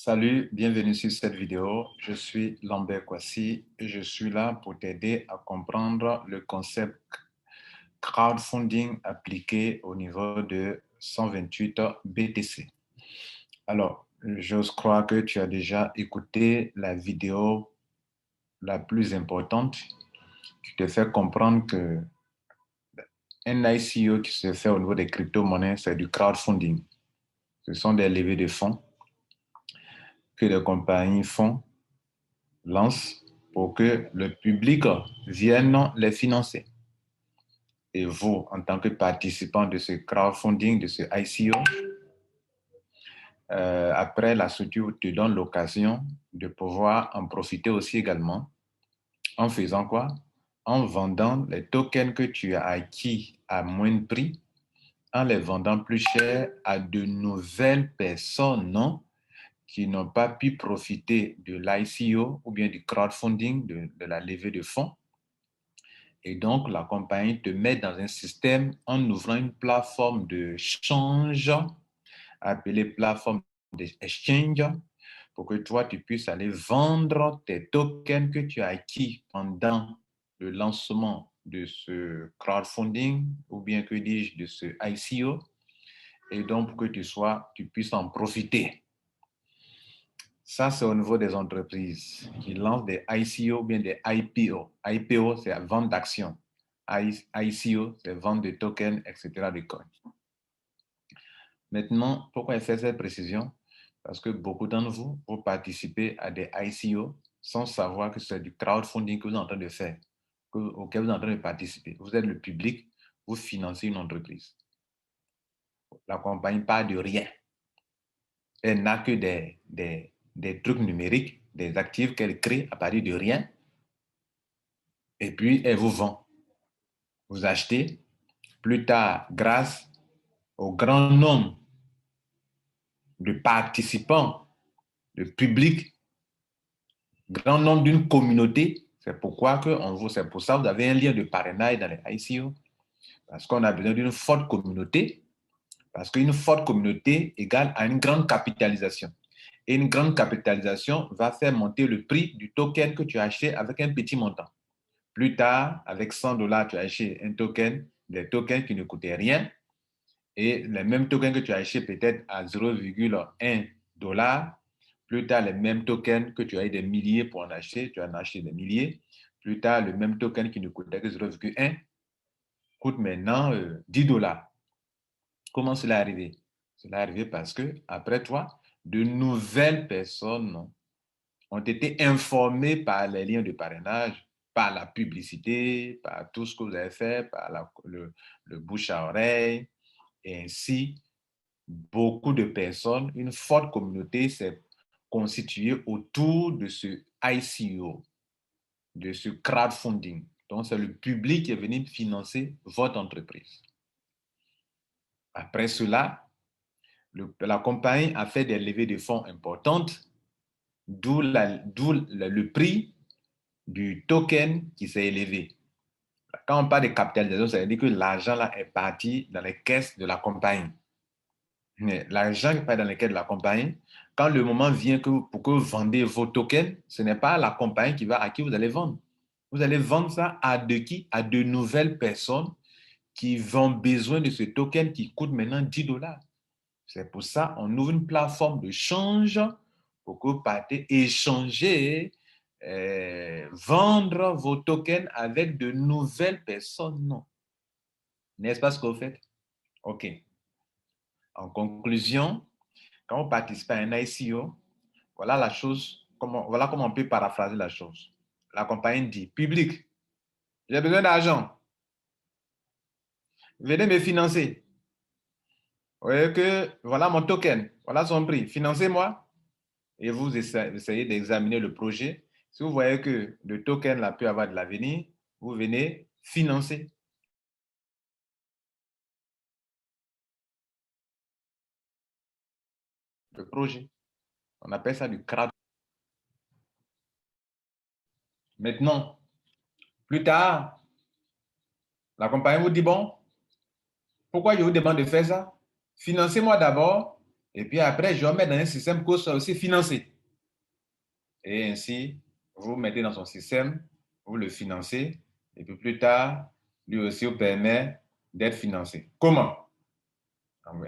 Salut, bienvenue sur cette vidéo. Je suis Lambert Kwasi et je suis là pour t'aider à comprendre le concept crowdfunding appliqué au niveau de 128 BTC. Alors, j'ose croire que tu as déjà écouté la vidéo la plus importante qui te fait comprendre que un ICO qui se fait au niveau des crypto-monnaies, c'est du crowdfunding. Ce sont des levées de fonds que les compagnies font lance pour que le public vienne les financer. Et vous, en tant que participant de ce crowdfunding, de ce ICO, après la structure te donne l'occasion de pouvoir en profiter aussi également en faisant quoi? En vendant les tokens que tu as acquis à moindre prix, en les vendant plus cher à de nouvelles personnes qui n'ont pas pu profiter de l'ICO ou bien du crowdfunding, de la levée de fonds. Et donc, la compagnie te met dans un système en ouvrant une plateforme de change appelée plateforme d'exchange pour que toi, tu puisses aller vendre tes tokens que tu as acquis pendant le lancement de ce crowdfunding ou bien que dis-je de ce ICO et donc pour que tu puisses en profiter. Ça, c'est au niveau des entreprises qui lancent des ICO ou bien des IPO. IPO, c'est la vente d'actions. ICO, c'est vente de tokens, etc. de coins. Maintenant, pourquoi faire cette précision? Parce que beaucoup d'entre vous, vous participez à des ICO sans savoir que c'est du crowdfunding que vous êtes en train de faire, auquel vous êtes en train de participer. Vous êtes le public, vous financez une entreprise. La compagnie part de rien. Elle n'a que des trucs numériques, des actifs qu'elle crée à partir de rien. Et puis, elle vous vend. Vous achetez. Plus tard, grâce au grand nombre de participants, de public, grand nombre d'une communauté, c'est pourquoi c'est pour ça que vous avez un lien de parrainage dans les ICO. Parce qu'on a besoin d'une forte communauté. Parce qu'une forte communauté égale à une grande capitalisation. Et une grande capitalisation va faire monter le prix du token que tu as acheté avec un petit montant. Plus tard, avec $100, tu as acheté un token, des tokens qui ne coûtaient rien. Et les mêmes tokens que tu as acheté peut-être à 0,1 $, plus tard, les mêmes tokens que tu as eu des milliers pour en acheter, tu en as acheté des milliers. Plus tard, le même token qui ne coûtait que 0,1 coûte maintenant $10. Comment cela est arrivé? Cela est arrivé parce que, après toi, de nouvelles personnes ont été informées par les liens de parrainage, par la publicité, par tout ce que vous avez fait, par le bouche à oreille, et ainsi, beaucoup de personnes, une forte communauté s'est constituée autour de ce ICO, de ce crowdfunding. Donc, c'est le public qui est venu financer votre entreprise. Après cela, la compagnie a fait des levées de fonds importantes, d'où le prix du token qui s'est élevé. Quand on parle de capitalisation, ça veut dire que l'argent là est parti dans les caisses de la compagnie. Mais l'argent qui est parti dans les caisses de la compagnie, quand le moment vient pour que vous vendez vos tokens, ce n'est pas la compagnie à qui vous allez vendre. Vous allez vendre ça à de qui? À de nouvelles personnes qui ont besoin de ce token qui coûte maintenant $10. C'est pour ça qu'on ouvre une plateforme de change pour que vous partez échanger, vendre vos tokens avec de nouvelles personnes. Non. N'est-ce pas ce que vous faites? OK. En conclusion, quand vous participez à un ICO, voilà voilà comment on peut paraphraser la chose. La compagnie dit, public, j'ai besoin d'argent. Venez me financer. Vous voyez que voilà mon token, voilà son prix. Financez-moi. Et vous essayez d'examiner le projet. Si vous voyez que le token là peut avoir de l'avenir, vous venez financer le projet. On appelle ça du crowd. Maintenant, plus tard, la compagnie vous dit, bon, pourquoi je vous demande de faire ça? Financez-moi d'abord Et puis après, je vais mettre dans un système que soit aussi financé. Et ainsi, vous mettez dans son système, vous le financez, et puis plus tard, lui aussi vous permet d'être financé. Comment?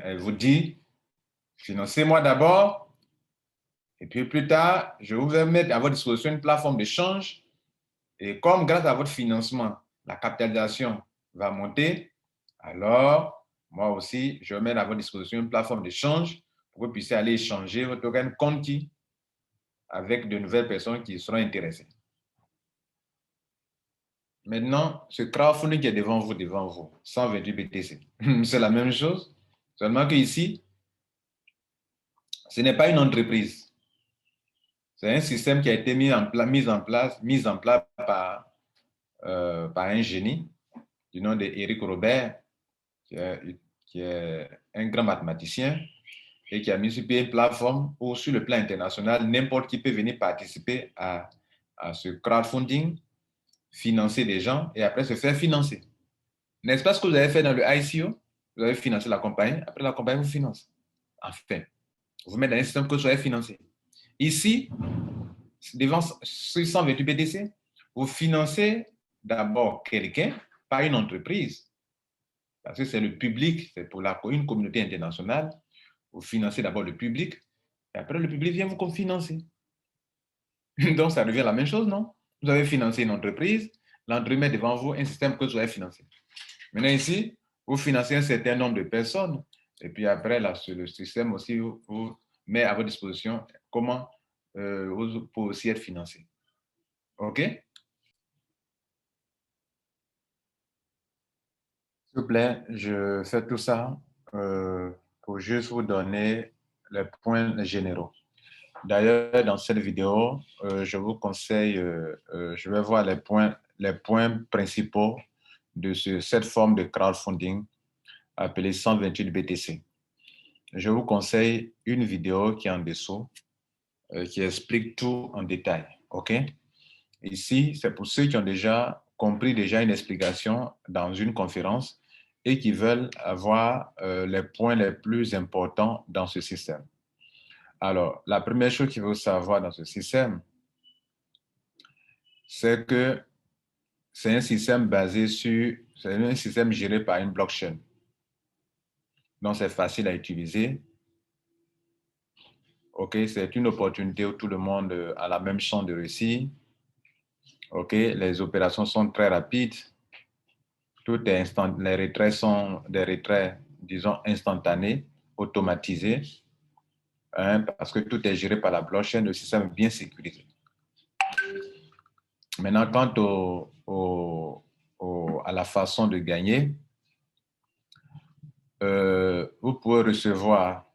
Elle vous dit, financez-moi d'abord, et puis plus tard, je vais mettre à votre disposition une plateforme d'échange. Et comme grâce à votre financement, la capitalisation va monter, alors moi aussi, je vais mettre à votre disposition une plateforme d'échange pour que vous puissiez aller échanger votre token Conti avec de nouvelles personnes qui seront intéressées. Maintenant, ce crowdfunding qui est devant vous, 128 BTC, c'est la même chose, seulement qu'ici, ce n'est pas une entreprise. C'est un système qui a été mis en place par un génie du nom d'Éric Robert, qui est un grand mathématicien et qui a mis sur pied une plateforme où, sur le plan international, n'importe qui peut venir participer à ce crowdfunding, financer des gens et après se faire financer. N'est-ce pas ce que vous avez fait dans le ICO? Vous avez financé la compagnie, après la compagnie vous finance. Enfin, vous mettez dans un système que vous soyez financé. Ici, devant 128 BTC, vous financez d'abord quelqu'un, pas une entreprise, parce que c'est le public, c'est pour une communauté internationale. Vous financez d'abord le public, et après le public vient vous financer. Donc, ça devient la même chose, non? Vous avez financé une entreprise, l'entreprise met devant vous un système que vous avez financé. Maintenant, ici, vous financez un certain nombre de personnes, et puis après, là, le système aussi vous met à votre disposition comment vous pouvez aussi être financé. OK? S'il vous plaît, je fais tout ça pour juste vous donner les points généraux. D'ailleurs, dans cette vidéo, je vous conseille, je vais voir les points principaux de cette forme de crowdfunding appelée 128 BTC. Je vous conseille une vidéo qui est en dessous, qui explique tout en détail. OK? Ici, c'est pour ceux qui ont déjà compris une explication dans une conférence et qui veulent avoir les points les plus importants dans ce système. Alors, la première chose qu'il faut savoir dans ce système, c'est que c'est un système c'est un système géré par une blockchain. Donc, c'est facile à utiliser. OK, c'est une opportunité où tout le monde a la même chance de réussir. OK, les opérations sont très rapides. Tout est instant. Les retraits sont des retraits, disons, instantanés, automatisés, hein, parce que tout est géré par la blockchain, le système est bien sécurisé. Maintenant, quant à la façon de gagner, vous pouvez recevoir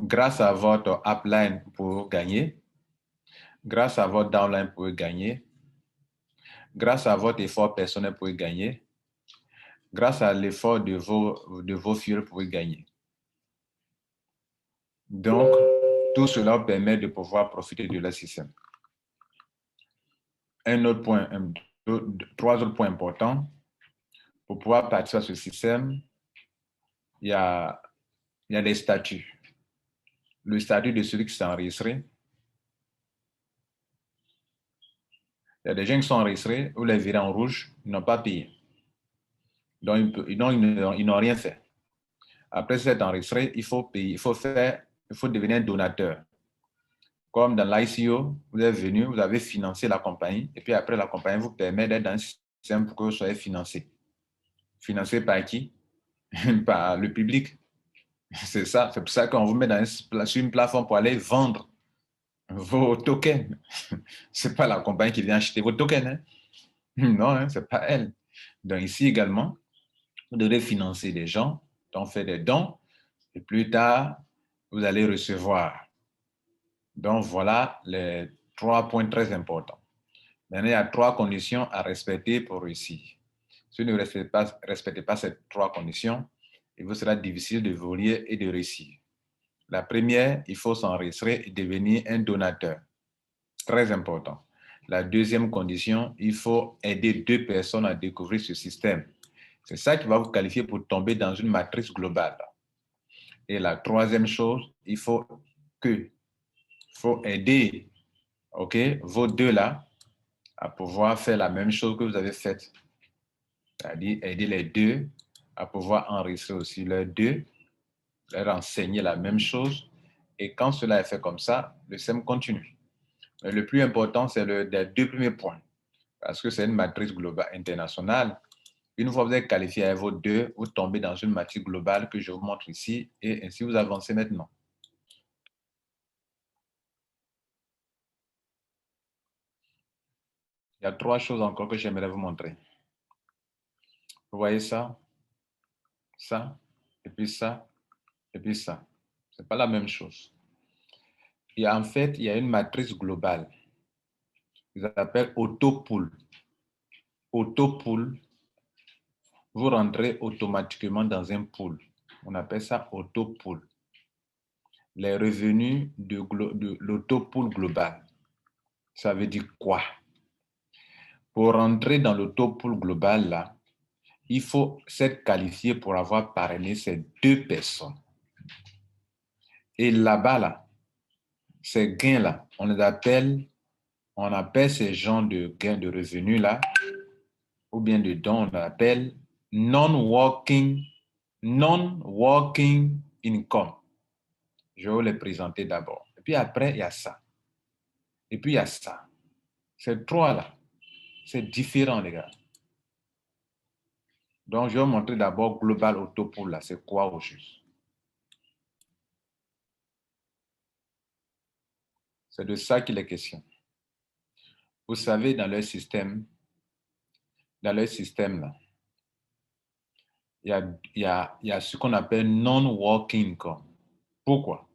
grâce à votre upline pour gagner, grâce à votre downline pour gagner, grâce à votre effort personnel pour gagner, grâce à l'effort de vos fioles pour gagner. Donc, tout cela permet de pouvoir profiter de leur système. Trois autres points importants. Pour pouvoir participer à ce système, il y a des statuts. Le statut de celui qui s'est enregistré. Il y a des gens qui sont enregistrés, vous les verrez en rouge, ils n'ont pas payé. Donc, ils n'ont rien fait. Après s'être enregistré, il faut payer, il faut devenir un donateur. Comme dans l'ICO, vous êtes venu, vous avez financé la compagnie, et puis après, la compagnie vous permet d'être dans un système pour que vous soyez financé. Financé par qui? Par le public. C'est ça. C'est pour ça qu'on vous met sur une plateforme pour aller vendre vos tokens. Ce n'est pas la compagnie qui vient acheter vos tokens. Hein? Non, hein, ce n'est pas elle. Donc ici également, vous devez financer des gens, donc faire des dons, et plus tard, vous allez recevoir. Donc voilà les 3 points très importants. Maintenant, il y a 3 conditions à respecter pour réussir. Si vous ne respectez pas ces 3 conditions, il vous sera difficile de voler et de réussir. La première, il faut s'enregistrer et devenir un donateur. Très important. La deuxième condition, il faut aider 2 personnes à découvrir ce système. C'est ça qui va vous qualifier pour tomber dans une matrice globale. Et la troisième chose, il faut aider, OK, vos deux là à pouvoir faire la même chose que vous avez faite. C'est-à-dire aider les deux à pouvoir enregistrer aussi leurs deux, leur enseigner la même chose. Et quand cela est fait comme ça, le SEM continue. Mais le plus important, c'est les deux premiers points. Parce que c'est une matrice globale internationale. Une fois que vous êtes qualifié à vos deux, vous tombez dans une matrice globale que je vous montre ici et ainsi vous avancez maintenant. Il y a trois choses encore que j'aimerais vous montrer. Vous voyez ça, ça, et puis ça, et puis ça. Ce n'est pas la même chose. En fait, il y a une matrice globale. Ils appellent autopool. Autopool, vous rentrez automatiquement dans un pool. On appelle ça autopool. Les revenus de l'autopool global. Ça veut dire quoi? Pour rentrer dans l'autopool global, là, il faut s'être qualifié pour avoir parrainé ces deux personnes. Et là-bas, là, ces gains-là, on appelle ces gens de gains de revenus-là, ou bien de dons, on appelle non-working income. Je vais vous les présenter d'abord. Et puis après, il y a ça. Et puis il y a ça. Ces trois-là, c'est différent, les gars. Donc, je vais vous montrer d'abord Global Autopool, là, c'est quoi au juste? C'est de ça qu'il est question. Vous savez, dans leur système, là, il y a ce qu'on appelle non-working income. Pourquoi?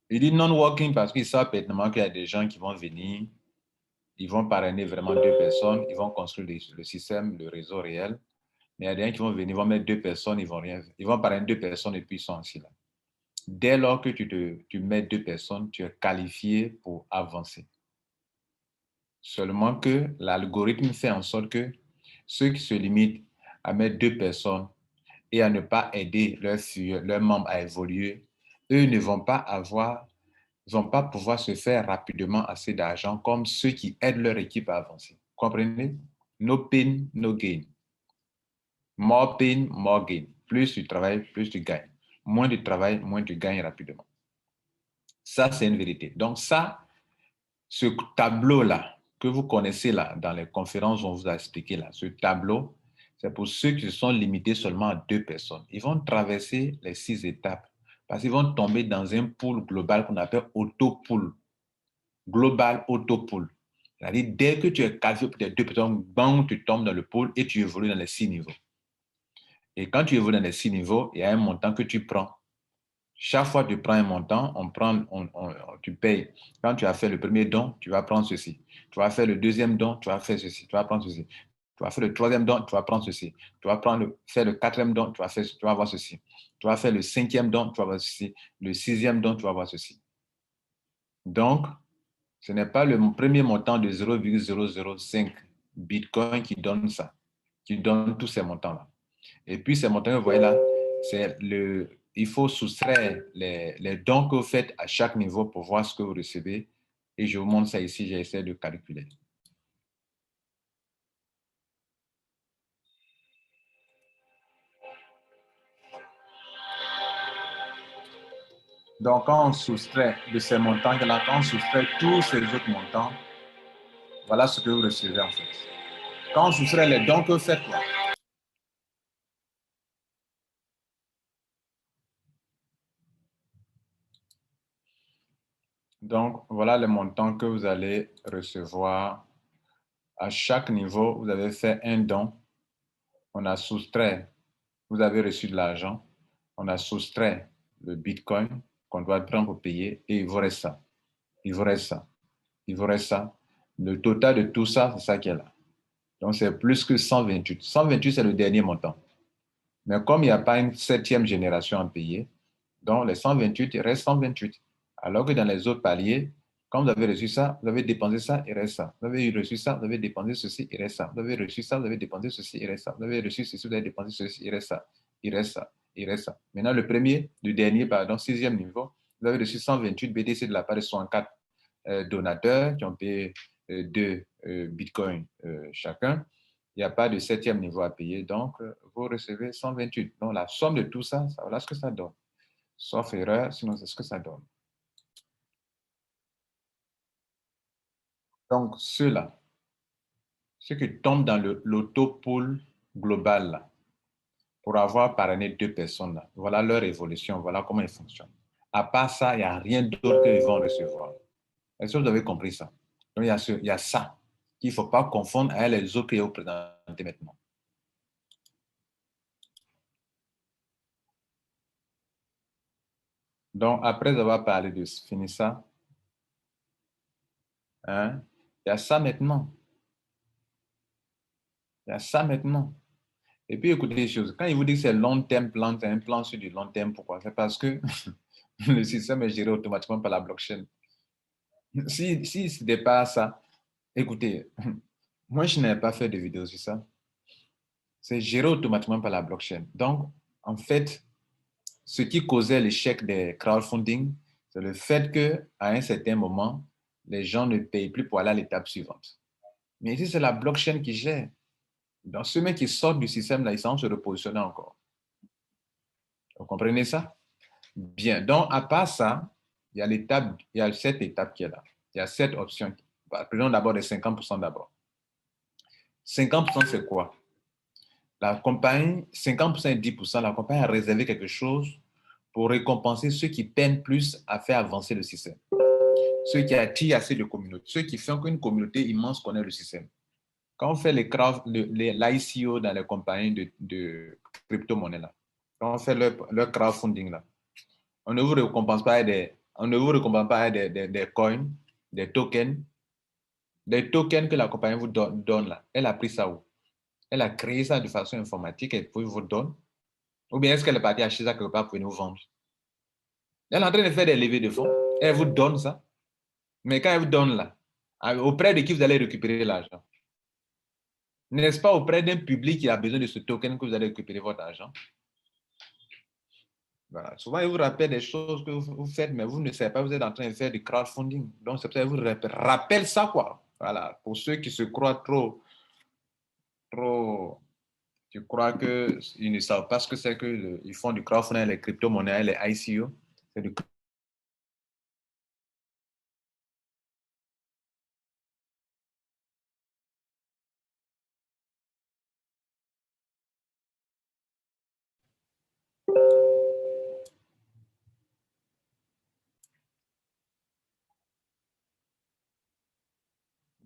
Il dit non-working parce qu'ils savent pertinemment qu'il y a des gens qui vont venir, ils vont parrainer vraiment deux personnes, ils vont construire le système, le réseau réel. Mais il y a des gens qui vont venir, ils vont mettre deux personnes, ils vont parrainer deux personnes et puis ils sont ainsi là. Dès lors que tu mets deux personnes, tu es qualifié pour avancer. Seulement que l'algorithme fait en sorte que ceux qui se limitent à mettre deux personnes et à ne pas aider leurs membres à évoluer, eux ne vont pas pouvoir se faire rapidement assez d'argent comme ceux qui aident leur équipe à avancer. Comprenez? No pain, no gain. More pain, more gain. Plus tu travailles, plus tu gagnes. Moins tu travailles, moins tu gagnes rapidement. Ça, c'est une vérité. Donc ça, ce tableau-là que vous connaissez là, dans les conférences, on vous a expliqué là, ce tableau, c'est pour ceux qui se sont limités seulement à deux personnes. Ils vont traverser les 6 étapes parce qu'ils vont tomber dans un pool global qu'on appelle autopool. Global autopool. C'est-à-dire, dès que tu es qualifié pour tes deux personnes, bang, tu tombes dans le pool et tu évolues dans les 6 niveaux. Et quand tu évolues dans les 6 niveaux, il y a un montant que tu prends. Chaque fois que tu prends un montant, tu payes. Quand tu as fait le premier don, tu vas prendre ceci. Tu vas faire le deuxième don, tu vas faire ceci. Tu vas prendre ceci. Tu vas faire le troisième don, tu vas prendre ceci. Tu vas faire le quatrième don, tu vas avoir ceci. Tu vas faire le cinquième don, tu vas avoir ceci. Le sixième don, tu vas avoir ceci. Donc, ce n'est pas le premier montant de 0,005 Bitcoin qui donne ça, qui donne tous ces montants-là. Et puis, ces montants, vous voyez là, il faut soustraire les dons que vous faites à chaque niveau pour voir ce que vous recevez. Et je vous montre ça ici, j'essaie de calculer. Donc, quand on soustrait de ces montants-là, quand on soustrait tous ces autres montants, voilà ce que vous recevez en fait. Quand on soustrait les dons que vous faites, quoi. Donc, voilà les montants que vous allez recevoir. À chaque niveau, vous avez fait un don. On a soustrait, vous avez reçu de l'argent. On a soustrait le Bitcoin qu'on doit prendre pour payer et il vous reste ça. Il vous reste ça. Il vous reste ça. Le total de tout ça, c'est ça qui est là. Donc, c'est plus que 128. 128, c'est le dernier montant. Mais comme il n'y a pas une septième génération à payer, donc les 128, il reste 128. Alors que dans les autres paliers, quand vous avez reçu ça, vous avez dépensé ça, il reste ça. Vous avez reçu ça, vous avez dépensé ceci, il reste ça. Vous avez reçu ça, vous avez dépensé ceci, il reste ça. Vous avez reçu ceci, vous avez dépensé ceci, il reste ça. Il reste ça. Il reste ça. Maintenant, le dernier, pardon, sixième niveau, vous avez reçu 128 BTC de la part de 64 donateurs qui ont payé 2 bitcoins chacun. Il n'y a pas de septième niveau à payer, donc vous recevez 128. Donc la somme de tout ça, voilà ce que ça donne. Sauf erreur, sinon c'est ce que ça donne. Donc ceux-là, ceux qui tombent dans l'auto-pool global, là, pour avoir parrainé 2 personnes, là, voilà leur évolution, voilà comment ils fonctionnent. À part ça, il n'y a rien d'autre qu'ils vont recevoir. Est-ce que vous avez compris ça? Donc il y a ça qu'il ne faut pas confondre avec les autres que vous présentez maintenant. Donc, après avoir parlé de finir ça, hein, il y a ça maintenant. Il y a ça maintenant. Et puis, écoutez les choses. Quand il vous dit que c'est long terme plan, c'est un plan sur du long terme, pourquoi? C'est parce que le système est géré automatiquement par la blockchain. Si ce n'était pas ça, écoutez, moi, je n'avais pas fait de vidéo sur ça. C'est géré automatiquement par la blockchain. Donc, en fait, ce qui causait l'échec des crowdfunding, c'est le fait qu'à un certain moment, les gens ne payent plus pour aller à l'étape suivante. Mais ici, c'est la blockchain qui gère. Donc, ceux qui sortent du système, là, ils sont se repositionner encore. Vous comprenez ça? Bien. Donc, à part ça, il y a cette étape qui est là. Il y a cette option. Prenons d'abord les 50% d'abord. 50%, c'est quoi? La compagnie, 50% et 10%, la compagnie a réservé quelque chose pour récompenser ceux qui peinent plus à faire avancer le système. Ceux qui attirent assez de communautés, ceux qui font qu'une communauté immense connaît le système. Quand on fait l'ICO dans les compagnies de crypto-monnaies, là, quand on fait leur crowdfunding, là, on ne vous récompense pas on ne vous récompense pas des coins, des tokens, que la compagnie vous donne là. Elle a pris ça où? Elle a créé ça de façon informatique et puis vous donne. Ou bien est-ce qu'elle est partie acheter ça quelque part pour nous vendre? Elle est en train de faire des levées de fonds. Elle vous donne ça. Mais quand elle vous donne là, auprès de qui vous allez récupérer l'argent? N'est-ce pas auprès d'un public qui a besoin de ce token que vous allez récupérer votre argent? Voilà. Souvent, il vous rappelle des choses que vous faites, mais vous ne savez pas, vous êtes en train de faire du crowdfunding. Donc, c'est pour ça qu'il vous rappelle ça, quoi. Voilà. Pour ceux qui se croient trop, qui croient qu'ils ne savent pas ce que c'est qu'ils font du crowdfunding, les crypto-monnaies, les ICO. C'est du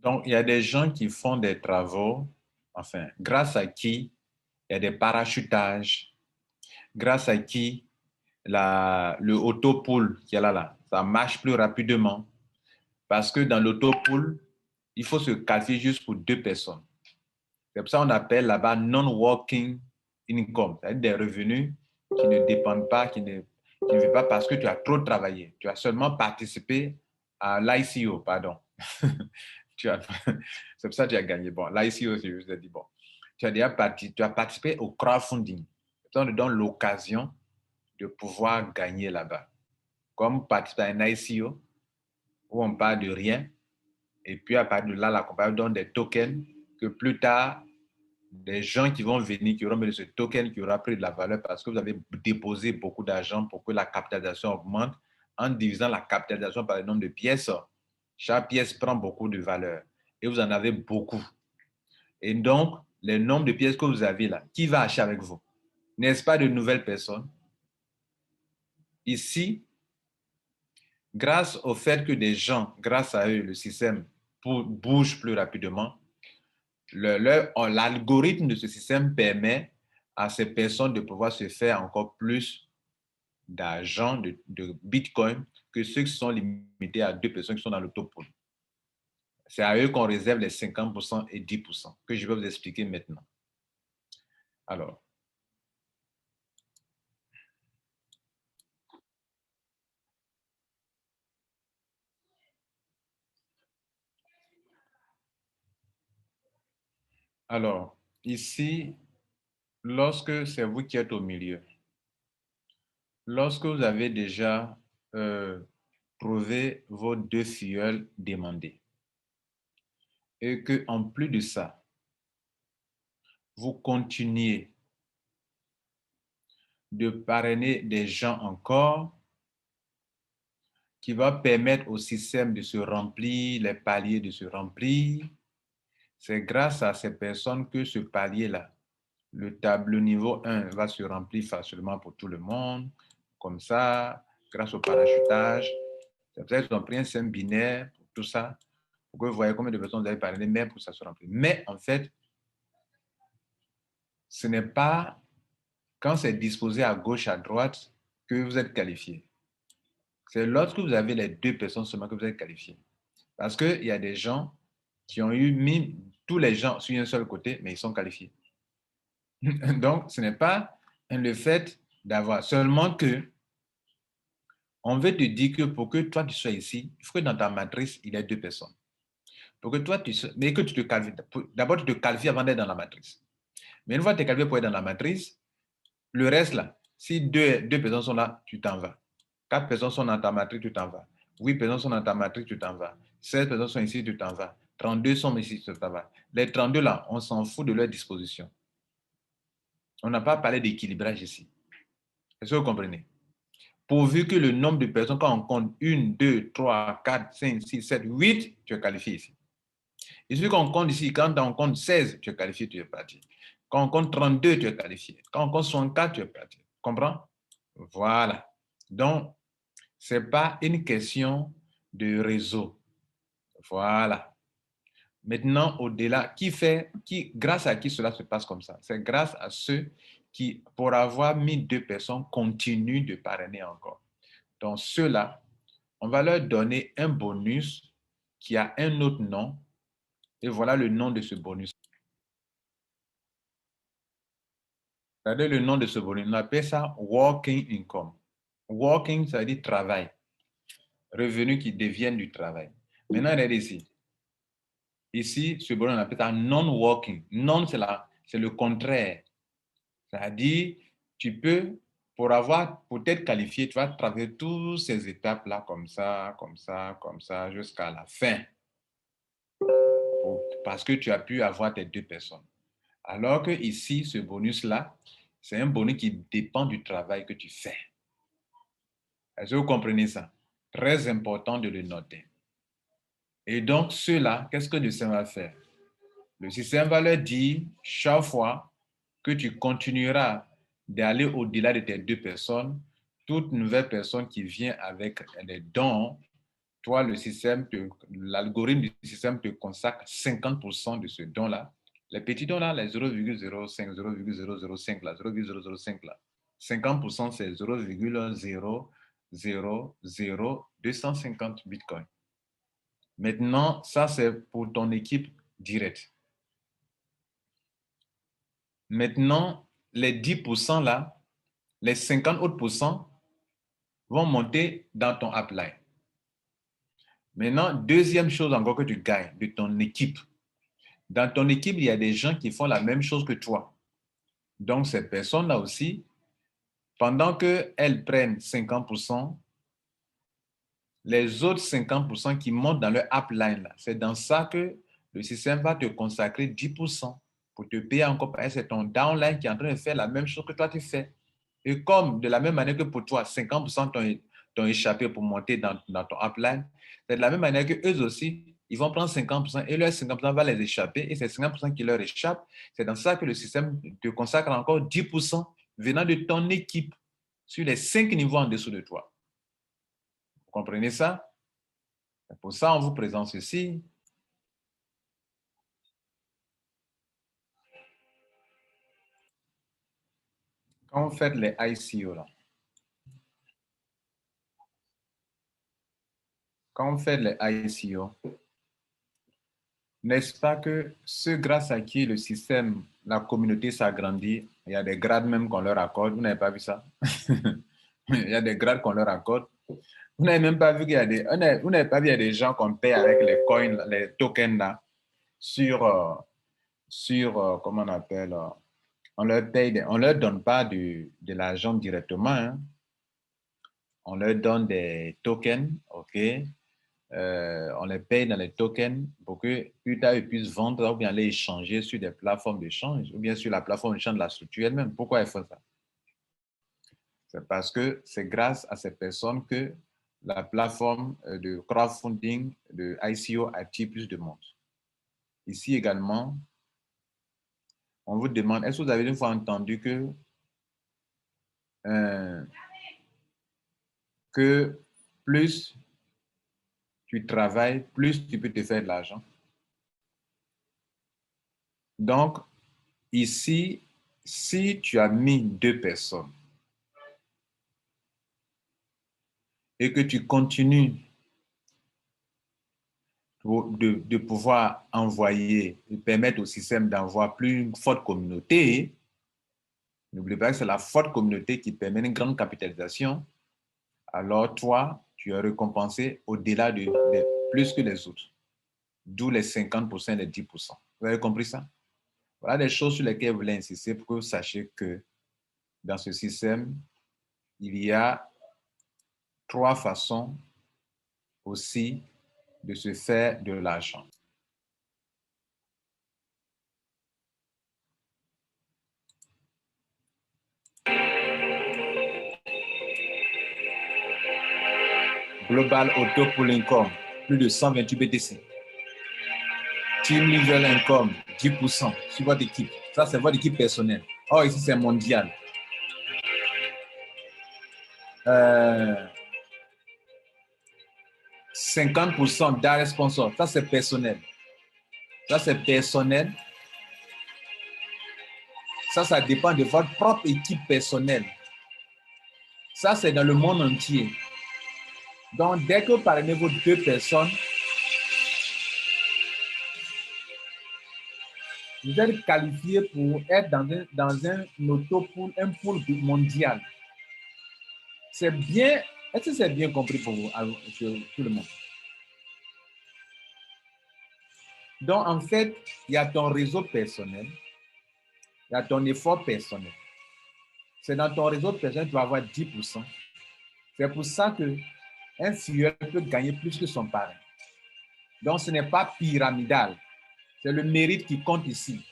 Donc, il y a des gens qui font des travaux, enfin, grâce à qui il y a des parachutages, grâce à qui le auto-pool qui est là, ça marche plus rapidement. Parce que dans l'auto-pool, il faut se qualifier juste pour 2 personnes. C'est pour ça qu'on appelle là-bas non-working income, c'est-à-dire des revenus qui ne dépendent pas, qui ne vivent pas parce que tu as trop travaillé. Tu as seulement participé à l'ICO, pardon. C'est pour ça que tu as gagné. Bon, l'ICO, c'est juste dit, bon, tu as participé au crowdfunding. Ça te donne l'occasion de pouvoir gagner là-bas. Comme participer à un ICO, où on parle de rien, et puis à partir de là, la compagnie donne des tokens que plus tard, des gens qui vont venir, qui auront mis ce token qui aura pris de la valeur parce que vous avez déposé beaucoup d'argent pour que la capitalisation augmente en divisant la capitalisation par le nombre de pièces. Chaque pièce prend beaucoup de valeur et vous en avez beaucoup. Et donc, le nombre de pièces que vous avez là, qui va acheter avec vous? N'est-ce pas de nouvelles personnes? Ici, grâce au fait que des gens, grâce à eux, le système bouge plus rapidement, l'algorithme de ce système permet à ces personnes de pouvoir se faire encore plus d'argent, de Bitcoin, que ceux qui sont limités à 2 personnes qui sont dans le top pool. C'est à eux qu'on réserve les 50% et 10% que je vais vous expliquer maintenant. Alors, ici, lorsque c'est vous qui êtes au milieu, lorsque vous avez déjà trouvé vos 2 filleuls demandés et que en plus de ça, vous continuez de parrainer des gens encore qui va permettre au système de se remplir, les paliers de se remplir, c'est grâce à ces personnes que ce palier-là, le tableau niveau 1 va se remplir facilement pour tout le monde, comme ça, grâce au parachutage. C'est pour ça qu'ils ont pris un système binaire pour tout ça, pour que vous voyez combien de personnes vous avez parrainé, même pour que ça se remplisse. Mais en fait, ce n'est pas quand c'est disposé à gauche, à droite, que vous êtes qualifié. C'est lorsque vous avez les 2 personnes seulement que vous êtes qualifié. Parce qu'il y a des gens qui ont mis tous les gens sur un seul côté, mais ils sont qualifiés. Donc, ce n'est pas le fait d'avoir seulement que on veut te dire que pour que toi tu sois ici, il faut que dans ta matrice, il y ait 2 personnes. Pour que toi tu sois, mais que tu te qualifies. D'abord, tu te qualifies avant d'être dans la matrice. Mais une fois que tu es qualifié pour être dans la matrice, le reste là, si deux personnes sont là, tu t'en vas. 4 personnes sont dans ta matrice, tu t'en vas. 8 personnes sont dans ta matrice, tu t'en vas. 16 personnes sont ici, tu t'en vas. 32 sont ici, tu t'en vas. Les 32 là, on s'en fout de leur disposition. On n'a pas parlé d'équilibrage ici. Est-ce que vous comprenez? Pourvu que le nombre de personnes, quand on compte 1, 2, 3, 4, 5, 6, 7, 8, tu es qualifié ici. Et celui qu'on compte ici, quand on compte 16, tu es qualifié, tu es parti. Quand on compte 32, tu es qualifié. Quand on compte 64, tu es parti. Comprends? Voilà. Donc, ce n'est pas une question de réseau. Voilà. Maintenant, au-delà, grâce à qui cela se passe comme ça? C'est grâce à ceux qui, pour avoir mis 2 personnes, continuent de parrainer encore. Donc, ceux-là, on va leur donner un bonus qui a un autre nom. Et voilà le nom de ce bonus. Regardez le nom de ce bonus. On appelle ça working income. Working, ça veut dire travail. Revenus qui deviennent du travail. Maintenant, regardez ici. Ici, ce bonus, on appelle ça non-working. Non, c'est le contraire. C'est-à-dire, tu peux, pour t'être qualifié, tu vas travailler toutes ces étapes-là comme ça, comme ça, comme ça, jusqu'à la fin. Parce que tu as pu avoir tes 2 personnes. Alors que ici, ce bonus-là, c'est un bonus qui dépend du travail que tu fais. Est-ce que vous comprenez ça? Très important de le noter. Et donc, ceux-là, qu'est-ce que le système va faire? Le système va leur dire chaque fois que tu continueras d'aller au-delà de tes 2 personnes, toute nouvelle personne qui vient avec des dons, toi, l'algorithme du système te consacre 50% de ce don-là. Les petits dons là, les 0,05, 0,005 là, 0,005 là, 50% c'est 0,0000250 bitcoins. Maintenant, ça c'est pour ton équipe directe. Maintenant, les 10% là, les 50 autres pourcents vont monter dans ton upline. Maintenant, deuxième chose encore que tu gagnes de ton équipe. Dans ton équipe, il y a des gens qui font la même chose que toi. Donc, ces personnes-là aussi, pendant qu'elles prennent 50%, les autres 50% qui montent dans leur upline, c'est dans ça que le système va te consacrer 10% pour te payer encore. C'est ton downline qui est en train de faire la même chose que toi tu fais. Et comme de la même manière que pour toi, 50% t'ont échappé pour monter dans ton upline, c'est de la même manière que eux aussi, ils vont prendre 50% et leurs 50% va les échapper et ces 50% qui leur échappent, c'est dans ça que le système te consacre encore 10% venant de ton équipe sur les 5 niveaux en dessous de toi. Vous comprenez ça? Pour ça, on vous présente ceci. Quand vous faites les ICO, là, quand vous faites les ICO, n'est-ce pas que ceux grâce à qui le système, la communauté s'agrandit, il y a des grades même qu'on leur accorde. Vous n'avez pas vu ça? Il y a des grades qu'on leur accorde. Vous n'avez même pas vu qu'il y a vous n'avez pas vu, il y a des gens qu'on paye avec les coins, les tokens là, comment on appelle, on leur paye, on leur donne pas de l'argent directement, hein. on leur donne des tokens, OK? On les paye dans les tokens pour que plus tard, ils puissent vendre ou bien aller échanger sur des plateformes d'échange ou bien sur la plateforme d'échange de la structure elle-même. Pourquoi ils font ça? C'est parce que c'est grâce à ces personnes que la plateforme de crowdfunding de ICO attire plus de monde. Ici également, on vous demande, est-ce que vous avez une fois entendu que plus tu travailles, plus tu peux te faire de l'argent? Donc, ici, si tu as mis 2 personnes et que tu continues de pouvoir envoyer et permettre au système d'envoyer plus une forte communauté, n'oublie pas que c'est la forte communauté qui permet une grande capitalisation, alors toi, tu es récompensé au-delà de plus que les autres, d'où les 50% et les 10%. Vous avez compris ça? Voilà des choses sur lesquelles je voulais insister pour que vous sachiez que dans ce système, il y a 3 façons aussi de se faire de l'argent. Global Auto Pool Income, plus de 128 BTC. Team Legal Income, 10% sur votre équipe. Ça, c'est votre équipe personnelle. Or, ici, c'est mondial. 50% direct sponsor. Ça, c'est personnel. Ça, c'est personnel. Ça dépend de votre propre équipe personnelle. Ça, c'est dans le monde entier. Donc, dès que vous parlez vos 2 personnes, vous êtes qualifié pour être dans un auto-pool, un pool mondial. C'est bien. Est-ce que c'est bien compris pour vous, tout le monde? Donc, en fait, il y a ton réseau personnel, il y a ton effort personnel. C'est dans ton réseau personnel que tu vas avoir 10%. C'est pour ça qu'un filleul peut gagner plus que son parrain. Donc, ce n'est pas pyramidal. C'est le mérite qui compte ici.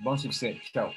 Bon succès. Ciao.